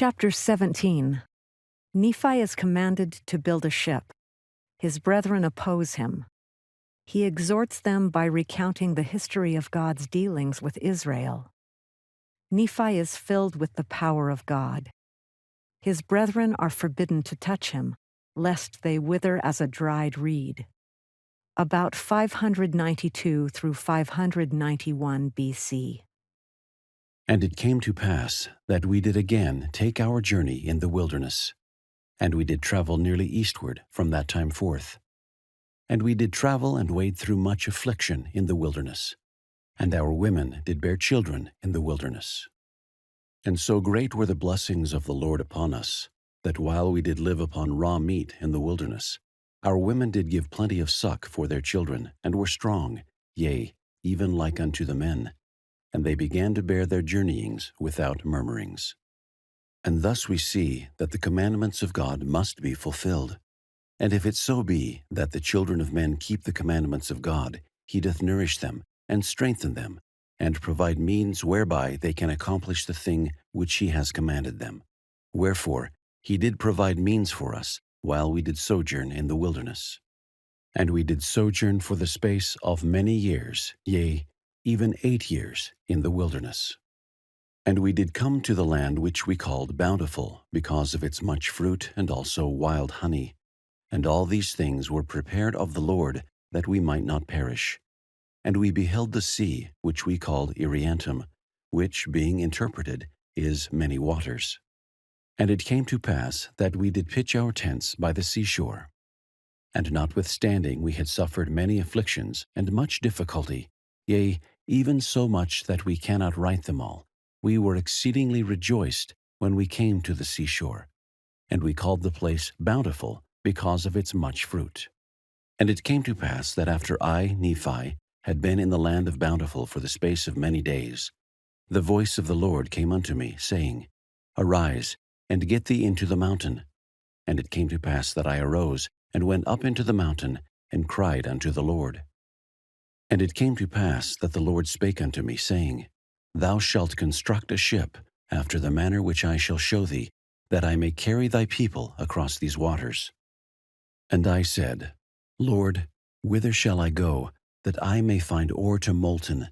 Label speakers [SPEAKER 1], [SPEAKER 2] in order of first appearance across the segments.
[SPEAKER 1] Chapter 17. Nephi is commanded to build a ship. His brethren oppose him. He exhorts them by recounting the history of God's dealings with Israel. Nephi is filled with the power of God. His brethren are forbidden to touch him, lest they wither as a dried reed. About 592 through 591 BC.
[SPEAKER 2] And it came to pass that we did again take our journey in the wilderness, and we did travel nearly eastward from that time forth. And we did travel and wade through much affliction in the wilderness, and our women did bear children in the wilderness. And so great were the blessings of the Lord upon us, that while we did live upon raw meat in the wilderness, our women did give plenty of suck for their children, and were strong, yea, even like unto the men. And they began to bear their journeyings without murmurings. And thus we see that the commandments of God must be fulfilled. And if it so be that the children of men keep the commandments of God, he doth nourish them, and strengthen them, and provide means whereby they can accomplish the thing which he has commanded them. Wherefore he did provide means for us, while we did sojourn in the wilderness. And we did sojourn for the space of many years, yea, even 8 years in the wilderness. And we did come to the land which we called Bountiful, because of its much fruit and also wild honey. And all these things were prepared of the Lord, that we might not perish. And we beheld the sea, which we called Iriantum, which, being interpreted, is many waters. And it came to pass that we did pitch our tents by the seashore. And notwithstanding we had suffered many afflictions and much difficulty, yea, even so much that we cannot write them all, we were exceedingly rejoiced when we came to the seashore. And we called the place Bountiful, because of its much fruit. And it came to pass that after I, Nephi, had been in the land of Bountiful for the space of many days, the voice of the Lord came unto me, saying, Arise, and get thee into the mountain. And it came to pass that I arose, and went up into the mountain, and cried unto the Lord. And it came to pass that the Lord spake unto me, saying, Thou shalt construct a ship, after the manner which I shall show thee, that I may carry thy people across these waters. And I said, Lord, whither shall I go, that I may find ore to molten,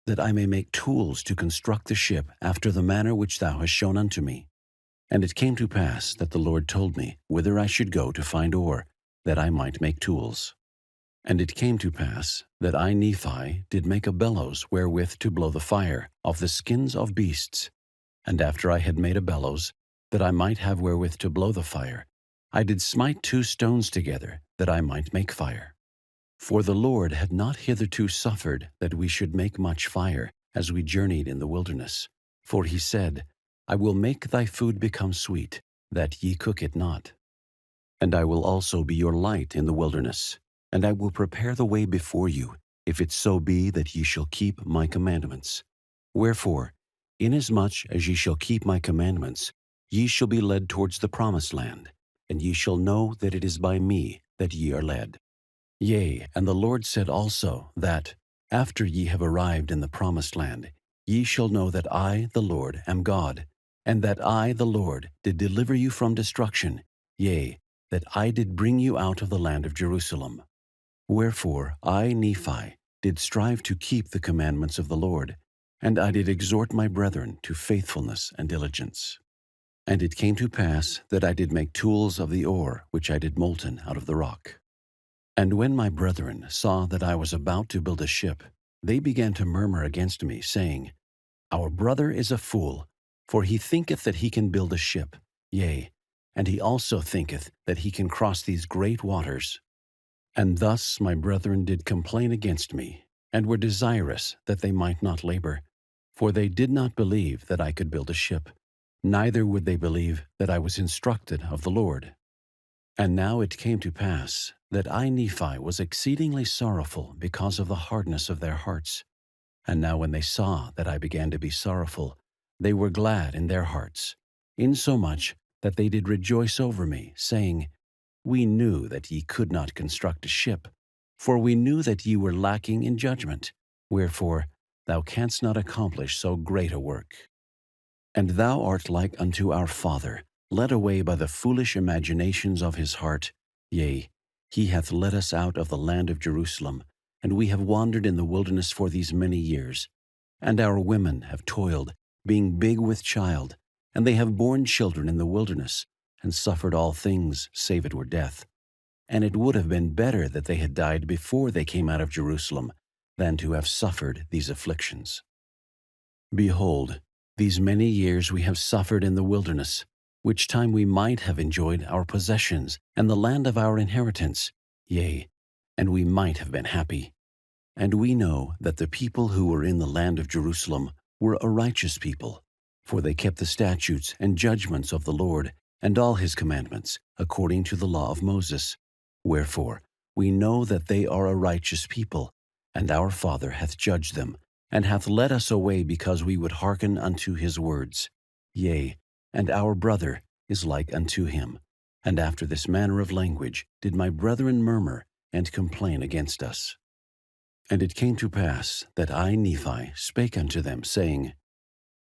[SPEAKER 2] that I may make tools to construct the ship after the manner which thou hast shown unto me? And it came to pass that the Lord told me whither I should go to find ore, that I might make tools. And it came to pass that I, Nephi, did make a bellows wherewith to blow the fire of the skins of beasts. And after I had made a bellows, that I might have wherewith to blow the fire, I did smite 2 stones together, that I might make fire. For the Lord had not hitherto suffered that we should make much fire, as we journeyed in the wilderness. For he said, I will make thy food become sweet, that ye cook it not. And I will also be your light in the wilderness, and I will prepare the way before you, if it so be that ye shall keep my commandments. Wherefore, inasmuch as ye shall keep my commandments, ye shall be led towards the promised land, and ye shall know that it is by me that ye are led. Yea, and the Lord said also that, after ye have arrived in the promised land, ye shall know that I, the Lord, am God, and that I, the Lord, did deliver you from destruction, yea, that I did bring you out of the land of Jerusalem. Wherefore I, Nephi, did strive to keep the commandments of the Lord, and I did exhort my brethren to faithfulness and diligence. And it came to pass that I did make tools of the ore which I did molten out of the rock. And when my brethren saw that I was about to build a ship, they began to murmur against me, saying, Our brother is a fool, for he thinketh that he can build a ship, yea, and he also thinketh that he can cross these great waters. And thus my brethren did complain against me, and were desirous that they might not labor, for they did not believe that I could build a ship, neither would they believe that I was instructed of the Lord. And now it came to pass that I, Nephi, was exceedingly sorrowful because of the hardness of their hearts. And now when they saw that I began to be sorrowful, they were glad in their hearts, insomuch that they did rejoice over me, saying, We knew that ye could not construct a ship, for we knew that ye were lacking in judgment, wherefore thou canst not accomplish so great a work. And thou art like unto our father, led away by the foolish imaginations of his heart. Yea, he hath led us out of the land of Jerusalem, and we have wandered in the wilderness for these many years. And our women have toiled, being big with child, and they have borne children in the wilderness, and suffered all things, save it were death. And it would have been better that they had died before they came out of Jerusalem, than to have suffered these afflictions. Behold, these many years we have suffered in the wilderness, which time we might have enjoyed our possessions and the land of our inheritance, yea, and we might have been happy. And we know that the people who were in the land of Jerusalem were a righteous people, for they kept the statutes and judgments of the Lord and all his commandments, according to the law of Moses. Wherefore, we know that they are a righteous people, and our Father hath judged them, and hath led us away because we would hearken unto his words. Yea, and our brother is like unto him. And after this manner of language did my brethren murmur and complain against us. And it came to pass that I, Nephi, spake unto them, saying,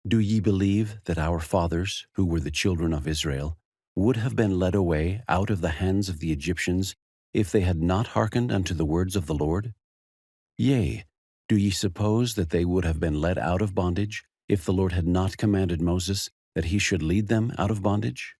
[SPEAKER 2] Do ye believe that our fathers, who were the children of Israel, would have been led away out of the hands of the Egyptians, if they had not hearkened unto the words of the Lord? Yea, do ye suppose that they would have been led out of bondage, if the Lord had not commanded Moses that he should lead them out of bondage?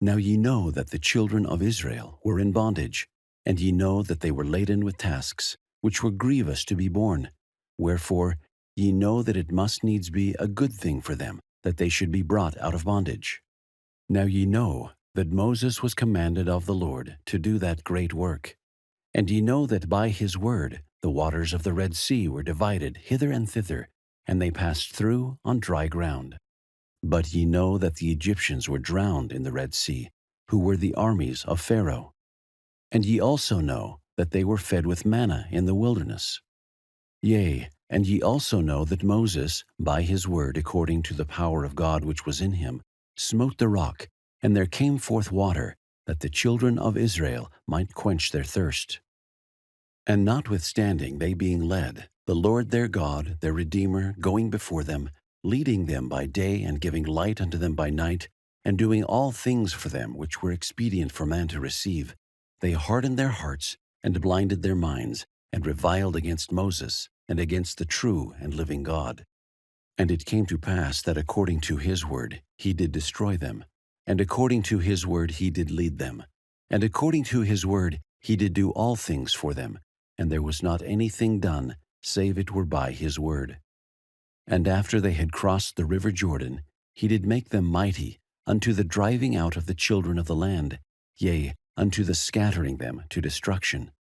[SPEAKER 2] Now ye know that the children of Israel were in bondage, and ye know that they were laden with tasks, which were grievous to be borne. Wherefore ye know that it must needs be a good thing for them that they should be brought out of bondage. Now ye know that Moses was commanded of the Lord to do that great work. And ye know that by his word the waters of the Red Sea were divided hither and thither, and they passed through on dry ground. But ye know that the Egyptians were drowned in the Red Sea, who were the armies of Pharaoh. And ye also know that they were fed with manna in the wilderness. Yea, and ye also know that Moses, by his word according to the power of God which was in him, smote the rock, and there came forth water, that the children of Israel might quench their thirst. And notwithstanding they being led, the Lord their God, their Redeemer, going before them, leading them by day and giving light unto them by night, and doing all things for them which were expedient for man to receive, they hardened their hearts, and blinded their minds, and reviled against Moses, and against the true and living God. And it came to pass that according to his word he did destroy them, and according to his word he did lead them, and according to his word he did do all things for them, and there was not anything done, save it were by his word. And after they had crossed the river Jordan, he did make them mighty unto the driving out of the children of the land, yea, unto the scattering them to destruction.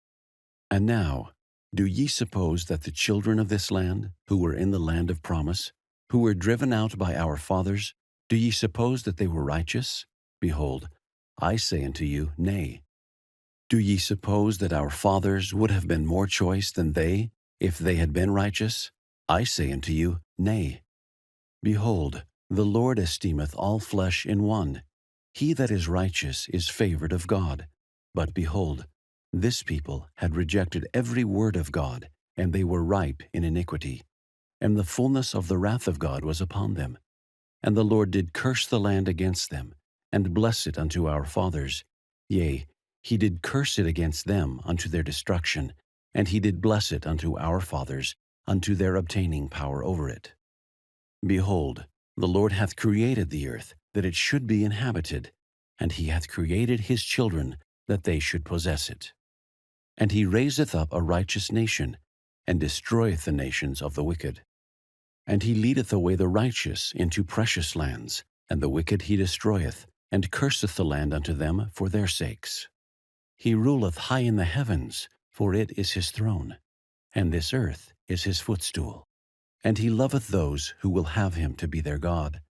[SPEAKER 2] And now, do ye suppose that the children of this land, who were in the land of promise, who were driven out by our fathers, do ye suppose that they were righteous? Behold, I say unto you, Nay. Do ye suppose that our fathers would have been more choice than they, if they had been righteous? I say unto you, Nay. Behold, the Lord esteemeth all flesh in one. He that is righteous is favored of God. But behold, this people had rejected every word of God, and they were ripe in iniquity. And the fullness of the wrath of God was upon them. And the Lord did curse the land against them, and bless it unto our fathers. Yea, he did curse it against them unto their destruction, and he did bless it unto our fathers, unto their obtaining power over it. Behold, the Lord hath created the earth, that it should be inhabited, and he hath created his children, that they should possess it. And he raiseth up a righteous nation, and destroyeth the nations of the wicked. And he leadeth away the righteous into precious lands, and the wicked he destroyeth, and curseth the land unto them for their sakes. He ruleth high in the heavens, for it is his throne, and this earth is his footstool. And he loveth those who will have him to be their God.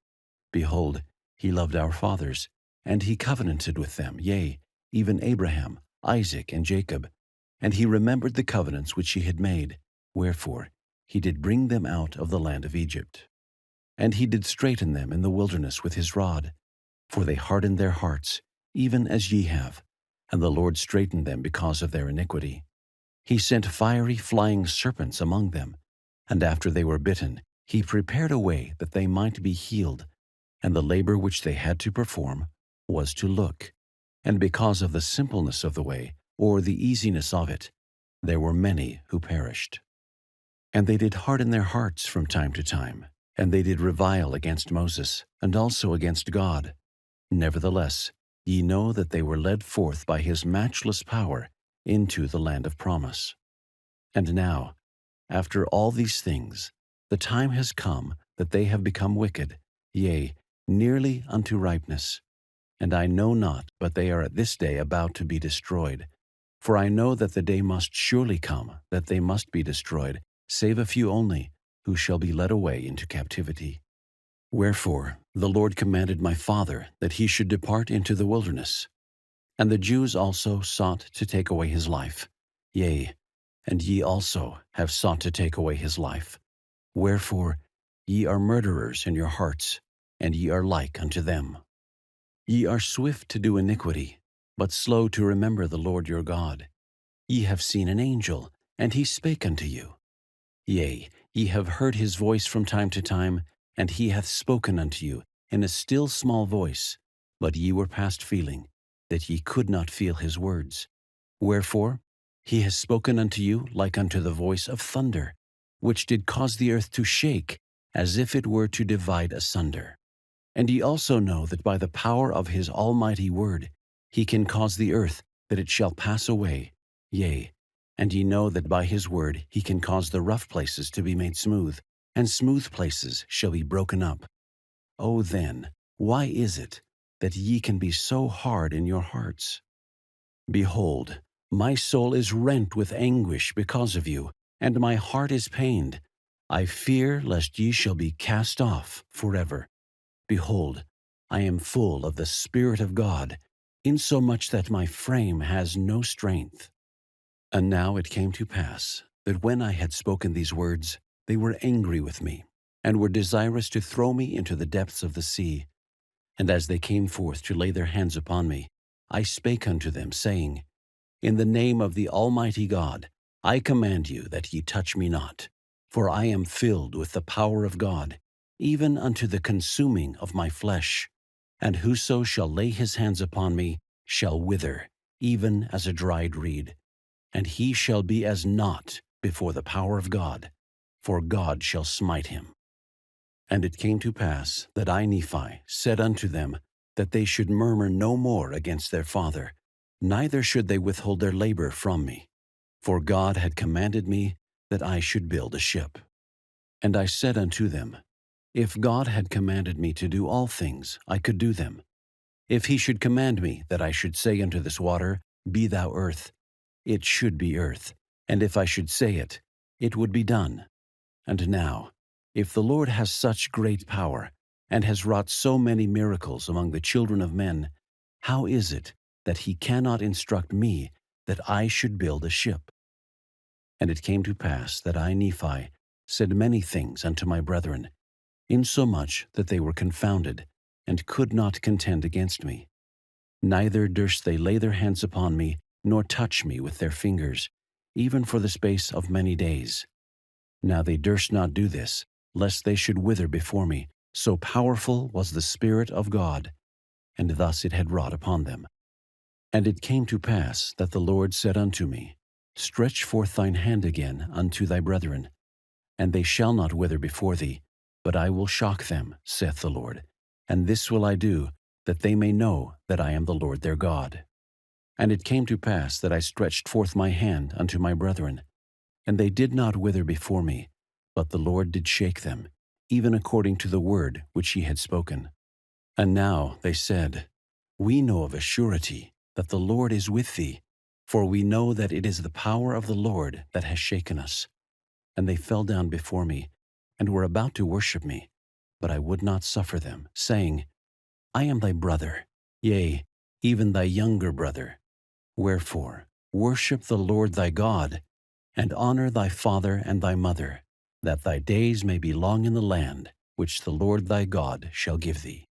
[SPEAKER 2] Behold, he loved our fathers, and he covenanted with them, yea, even Abraham, Isaac, and Jacob. And he remembered the covenants which he had made, wherefore he did bring them out of the land of Egypt. And he did straiten them in the wilderness with his rod, for they hardened their hearts, even as ye have, and the Lord straitened them because of their iniquity. He sent fiery flying serpents among them, and after they were bitten, he prepared a way that they might be healed, and the labor which they had to perform was to look. And because of the simpleness of the way, or the easiness of it, there were many who perished. And they did harden their hearts from time to time, and they did revile against Moses, and also against God. Nevertheless, ye know that they were led forth by his matchless power into the land of promise. And now, after all these things, the time has come that they have become wicked, yea, nearly unto ripeness. And I know not but they are at this day about to be destroyed. For I know that the day must surely come that they must be destroyed, save a few only, who shall be led away into captivity. Wherefore the Lord commanded my father that he should depart into the wilderness. And the Jews also sought to take away his life. Yea, and ye also have sought to take away his life. Wherefore ye are murderers in your hearts, and ye are like unto them. Ye are swift to do iniquity, but slow to remember the Lord your God. Ye have seen an angel, and he spake unto you. Yea, ye have heard his voice from time to time, and he hath spoken unto you in a still small voice, but ye were past feeling, that ye could not feel his words. Wherefore he has spoken unto you like unto the voice of thunder, which did cause the earth to shake, as if it were to divide asunder. And ye also know that by the power of his almighty word he can cause the earth that it shall pass away. Yea, and ye know that by his word he can cause the rough places to be made smooth, and smooth places shall be broken up. O then, why is it that ye can be so hard in your hearts? Behold, my soul is rent with anguish because of you, and my heart is pained. I fear lest ye shall be cast off forever. Behold, I am full of the Spirit of God, insomuch that my frame has no strength. And now it came to pass that when I had spoken these words, they were angry with me, and were desirous to throw me into the depths of the sea. And as they came forth to lay their hands upon me, I spake unto them, saying, In the name of the Almighty God, I command you that ye touch me not, for I am filled with the power of God, even unto the consuming of my flesh. And whoso shall lay his hands upon me shall wither, even as a dried reed. And he shall be as naught before the power of God, for God shall smite him. And it came to pass that I, Nephi, said unto them that they should murmur no more against their father, neither should they withhold their labor from me. For God had commanded me that I should build a ship. And I said unto them, If God had commanded me to do all things, I could do them. If he should command me that I should say unto this water, Be thou earth, it should be earth, and if I should say it, it would be done. And now, if the Lord has such great power, and has wrought so many miracles among the children of men, how is it that he cannot instruct me that I should build a ship? And it came to pass that I, Nephi, said many things unto my brethren, insomuch that they were confounded, and could not contend against me. Neither durst they lay their hands upon me, nor touch me with their fingers, even for the space of many days. Now they durst not do this, lest they should wither before me, so powerful was the Spirit of God, and thus it had wrought upon them. And it came to pass that the Lord said unto me, Stretch forth thine hand again unto thy brethren, and they shall not wither before thee, but I will shock them, saith the Lord. And this will I do, that they may know that I am the Lord their God. And it came to pass that I stretched forth my hand unto my brethren, and they did not wither before me, but the Lord did shake them, even according to the word which he had spoken. And now they said, We know of a surety that the Lord is with thee, for we know that it is the power of the Lord that has shaken us. And they fell down before me, and were about to worship me, but I would not suffer them, saying, I am thy brother, yea, even thy younger brother. Wherefore, worship the Lord thy God, and honor thy father and thy mother, that thy days may be long in the land which the Lord thy God shall give thee.